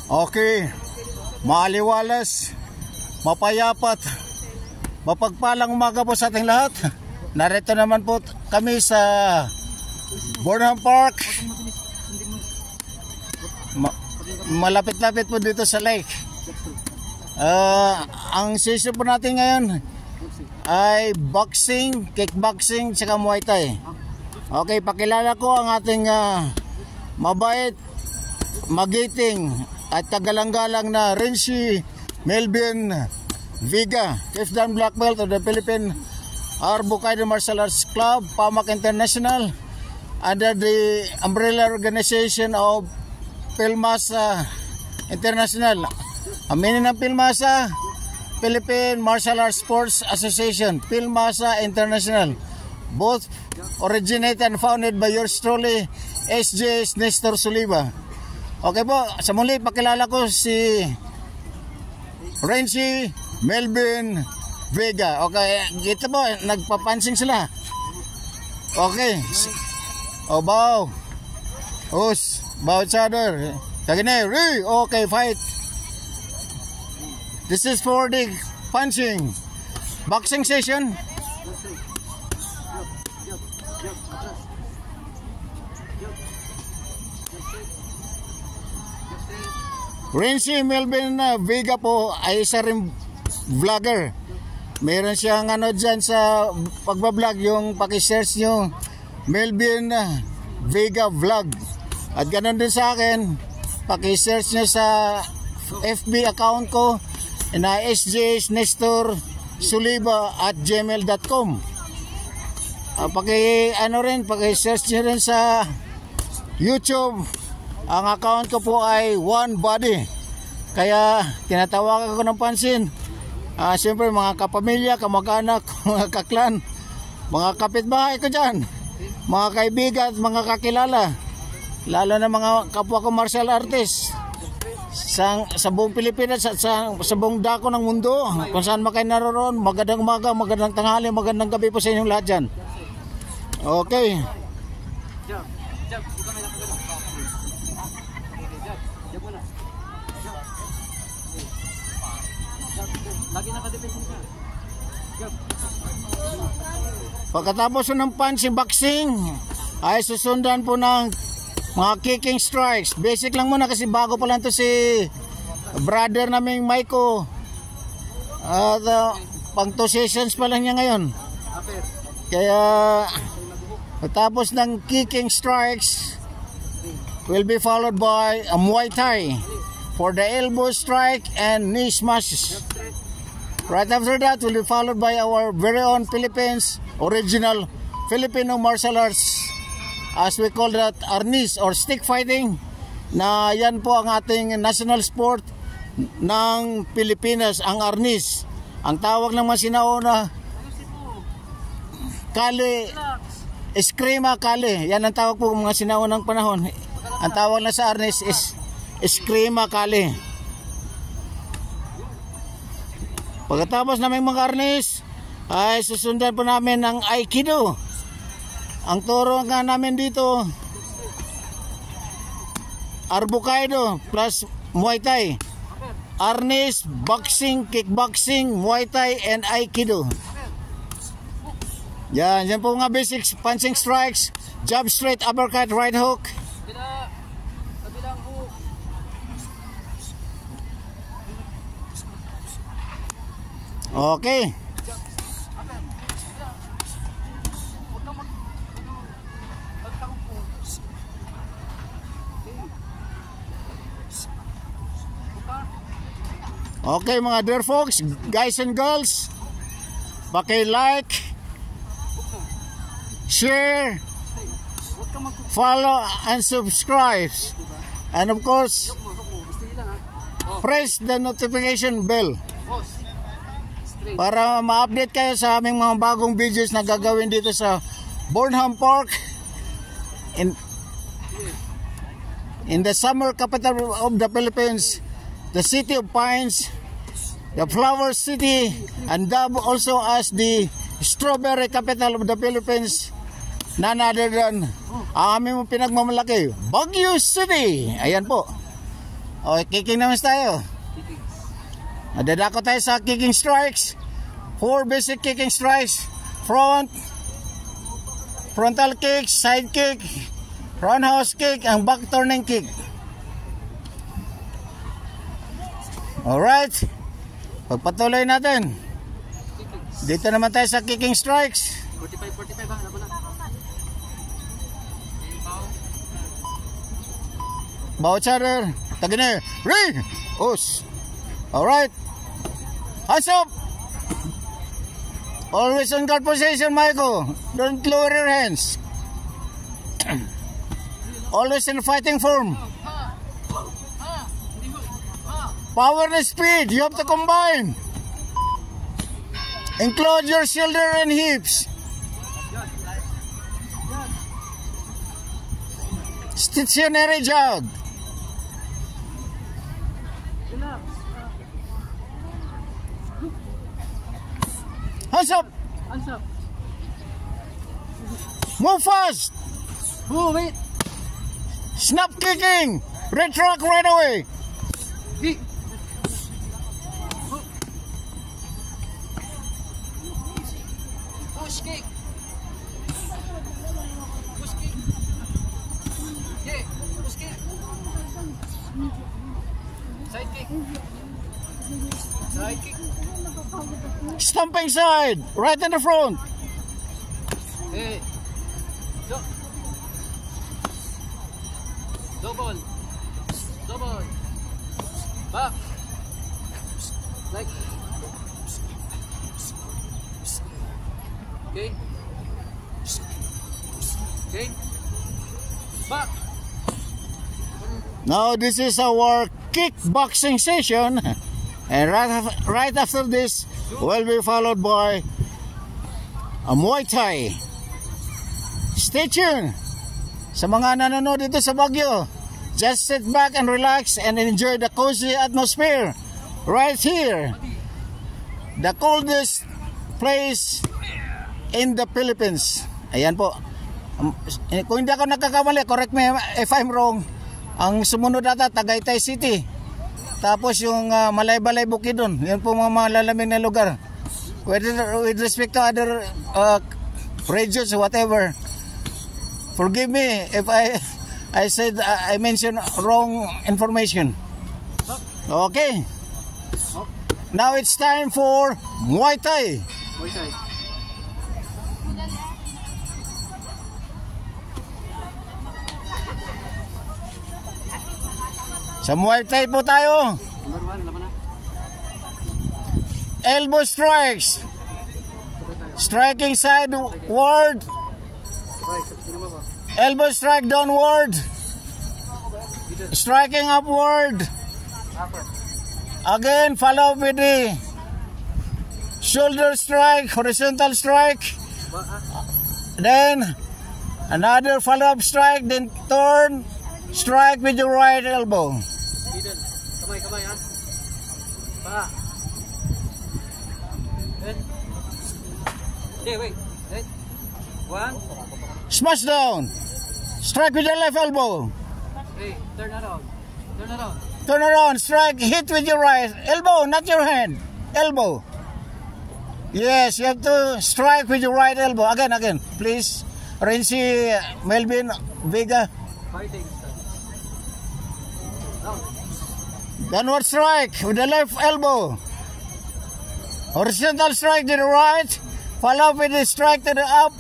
Okay, maaliwalas, mapayapat, mapagpalang umaga po sa ating lahat. Narito naman po kami sa Burnham Park. Malapit-lapit po dito sa lake. Ang session po natin ngayon ay boxing, kickboxing, saka Muay Thai. Okay, pakilala ko ang ating mabait, magiting at kagalang-galang na Renzi Melvin Vega, 5th Dan Black Belt of the Philippine Arbukaido Martial Arts Club, PAMAC International, under the umbrella organization of PhilMASA International. Aminin ng PhilMASA, Philippine Martial Arts Sports Association, PhilMASA International. Both originated and founded by yours truly, SJ Nestor Soliva. Okay po, sa muli pakilala ko si Renzi Melvin Vega. Okay, kita po, nagpapansing sila. Okay. O, bow. Us, bow each other. Kagine, okay, fight. This is for the punching. Boxing session. Renzi Melvin Vega po ay isa rin vlogger. Meron siyang ano dyan sa pagbablog, yung pakisearch nyo Melvin Vega Vlog. At ganun din sa akin, pakisearch nyo sa FB account ko na SJ Nestor Soliva at gmail.com. Pakisearch nyo rin sa YouTube. Ang account ko po ay One Body. Kaya tinatawagan ko ng pansin. Siyempre mga kapamilya, kamag-anak, mga kaklan, mga kapitbahay ko dyan, mga kaibigan at mga kakilala, lalo na mga kapwa ko martial artist sa buong Pilipinas at sa buong dako ng mundo, kung saan man kayo naroon. Magandang umaga, magandang tanghali, magandang gabi po sa inyong lahat dyan. Okay. Pagkatapos ng punching boxing ay susundan po ng mga kicking strikes. Basic lang muna kasi bago pa lang to si brother naming Maiko. At pang 2 sessions pa lang niya ngayon. Kaya pagkatapos ng kicking strikes will be followed by a Muay Thai for the elbow strike and knee smashes. Right after that will be followed by our very own Philippines original Filipino martial arts, as we call that, arnis or stick fighting, na yan po ang ating national sport ng Pilipinas, ang arnis. Ang tawag ng mga sinauna, kali, eskrima kali. Yan ang tawag po mga sinaunang panahon. Ang tawag na sa arnis is eskrima kali. Pagkatapos namin mga arnis, ay susundan po namin ang Aikido. Ang turo nga namin dito, Arbukaido plus Muay Thai. Arnis, boxing, kickboxing, Muay Thai, and Aikido. Yan po mga basics. Punching strikes, jab straight, uppercut, right hook. Okay. Okay mga dear folks, guys and girls, paki-like, share, follow and subscribe, and of course press the notification bell para ma-update kayo sa aming mga bagong videos na gagawin dito sa Burnham Park in the summer capital of the Philippines, the city of pines, the flower city, and dubbed also as the strawberry capital of the Philippines, none other than ang aming pinagmamalaki, Baguio City. Ayan po. O, kicking naman tayo. Dadako tayo sa kicking strikes. 4 basic kicking strikes. Frontal kick, side kick, roundhouse kick, ang back turning kick. Alright. Pagpatuloy natin. Dito naman tayo sa kicking strikes. 45 ba? Ano na? Boucher, tagine, ring, us. Alright. Hands up. Always on guard position, Michael. Don't lower your hands. Always in fighting form. Power and speed, you have to combine. Include your shoulder and hips. Stationary jog. Hands up. Hands up. Move fast. Oh, wait. Snap kicking. Retract right away. Kick. Push kick. Push kick. Kick. Push kick. Side kick. Side kick. Stumping side. Right in the front. Hey. Double. Double. Back. Like. Okay. Okay. Back. Now this is our kickboxing session. And right after this will be followed by a Muay Thai. Stay tuned. Sa mga nanonood dito sa Baguio, just sit back and relax and enjoy the cozy atmosphere right here. The coldest place in the Philippines. Ayan po. Kung hindi ako nagkakamali, correct me if I'm wrong. Ang sumunod ata, Tagaytay City. Tapos yung Malay-Balay Bukidnon, yan po mga malalamig na lugar. With respect to other regions, whatever. Forgive me if I said I mentioned wrong information. Okay. Now it's time for Muay Thai. Muay Thai. Sa Muay Thai po tayo. Number 1, laban na. Elbow strikes. Striking sideward. Elbow strike downward. Striking upward. Again, follow with the shoulder strike, horizontal strike. Then another follow-up strike, then turn, strike with your right elbow. Kamay, ha? Pa. Okay, wait. 1. Smash down. Strike with your left elbow. Hey, turn around. Turn around. Turn around, strike, hit with your right elbow, not your hand. Elbow. Yes, you have to strike with your right elbow. Again, please. Renzi, Melvin, Vega. Fighting. Downward strike with the left elbow. Horizontal strike to the right. Follow up with the strike to the up.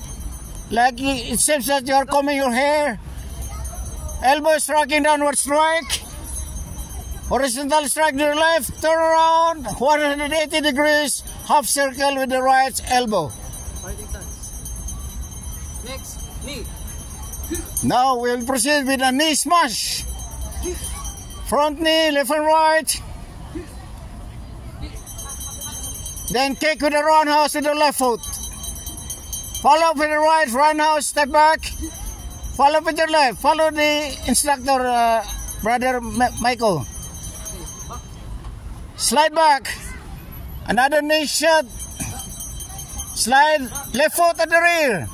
Like it seems that you are combing your hair. Elbow striking downward strike. Horizontal strike to the left. Turn around 180 degrees. Half circle with the right elbow. Fighting stance. Next, knee. Now we'll proceed with a knee smash. Front knee, left and right. Then kick with the roundhouse to the left foot. Follow with the right roundhouse, step back. Follow with your left. Follow the instructor, brother Michael. Slide back. Another knee shot. Slide left foot at the rear.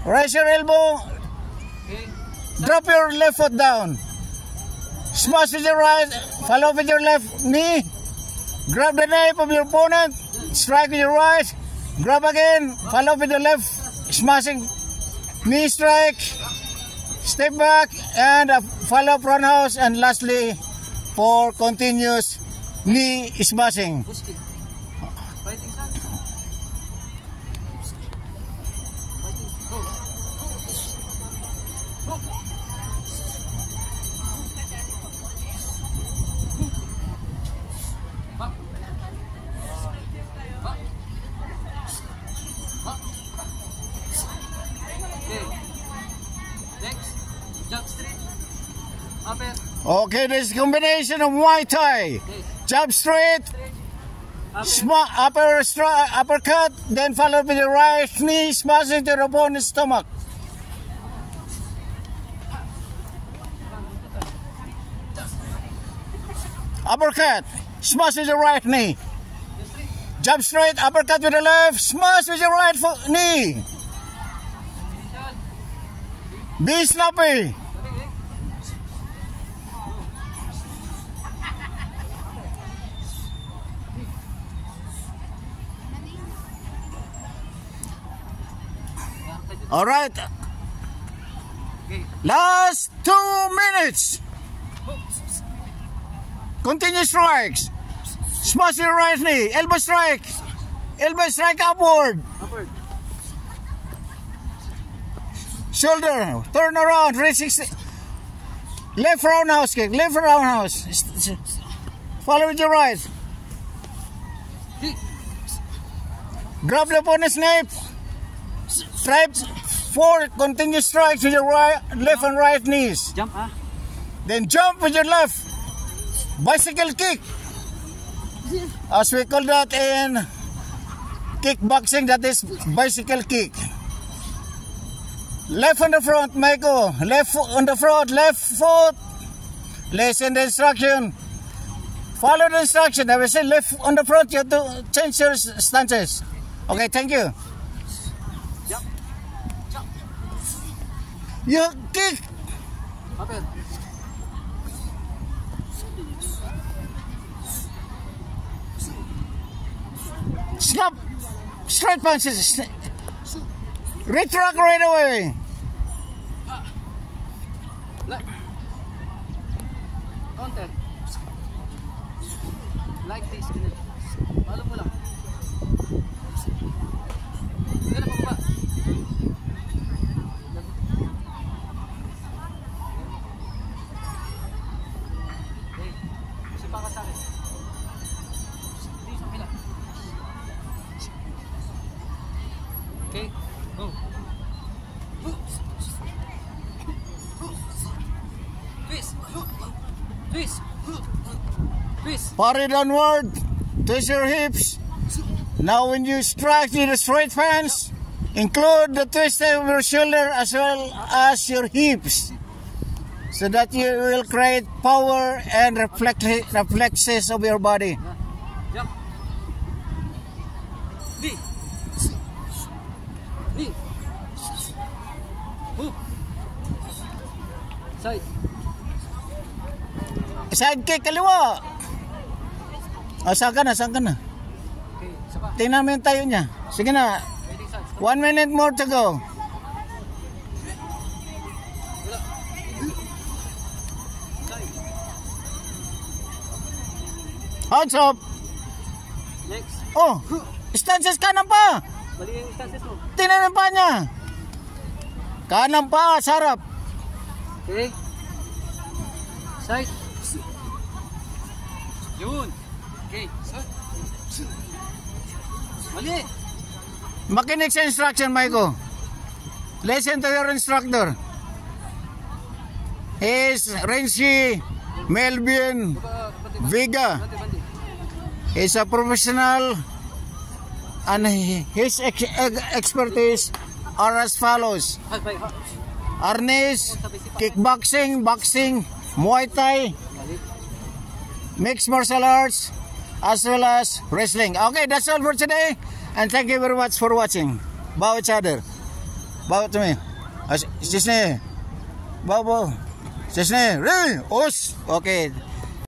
Raise your elbow. Okay. Drop your left foot down. Smash with your right, follow with your left knee. Grab the knife of your opponent, strike with your right. Grab again, follow with your left, smashing knee strike. Step back and follow roundhouse, and lastly for continuous knee smashing. Push kick. Fighting stance. Fighting. Go. Go. Back. Back. Back. Okay. Next. Jump straight. Upper. Okay, this is combination of Muay Thai. Jump straight, uppercut, then followed with the right knee, smashing to the opponent's stomach. Uppercut, smash with the right knee. Jump straight, uppercut with the left, smash with the right knee. Be sloppy. All right. Last 2 minutes. Continue strikes. Smash your right knee. Elbow strike. Elbow strike upward. Upward. Shoulder. Turn around. 360. Left roundhouse kick. Left roundhouse. Follow with your right. Grab the opponent's nape. Strike 4 continuous strikes with your right, left and right knees. Jump, Then jump with your left. Bicycle kick. As we call that in kickboxing, that is bicycle kick. Left on the front, Michael. Left on the front, left foot. Listen the instruction. Follow the instruction. I will say left on the front, you have to change your stances. Okay, thank you. Jump. Jump. You kick. Upper. Snap. Straight punches. Retract right away. Left. Counter. Like this. Follow mo lang. Ganun pa ba? Okay. Sipa ka sa akin. Dito sa pila. Okay. Go. Twist. Twist. Twist. Parry downward. Twist your hips. Now when you strike with the straight hands, include the twist of your shoulder as well as your hips, so that you will create power and reflexes of your body. Jump. Knee. Knee. Hook. Side. Side kick kaliwa. Saan ka na? Saan ka na? Okay, isa pa. Tingnan mo yung tayo niya. Sige na. Fighting stance. 1 minute more to go. Wala. Side. Hands up. Next. Oh, stances kanan pa. Bali yung stances mo. Tingnan mo yung paa niya. Kanan pa, sarap. Okay. Side. Yun. Okay. Side. Mali. Makinig sa instruction, Michael. Listen to your instructor. He's Renzi Melvin Vega. Bante. He's a professional and his expertise are as follows: Halfway. arnis, kickboxing, boxing, Muay Thai, Mali. mixed martial arts, as well as wrestling. Okay, that's all for today, and thank you very much for watching. Bow each other. Bow to me. Excuse me. Bow, bow. Sesne, Os. Okay.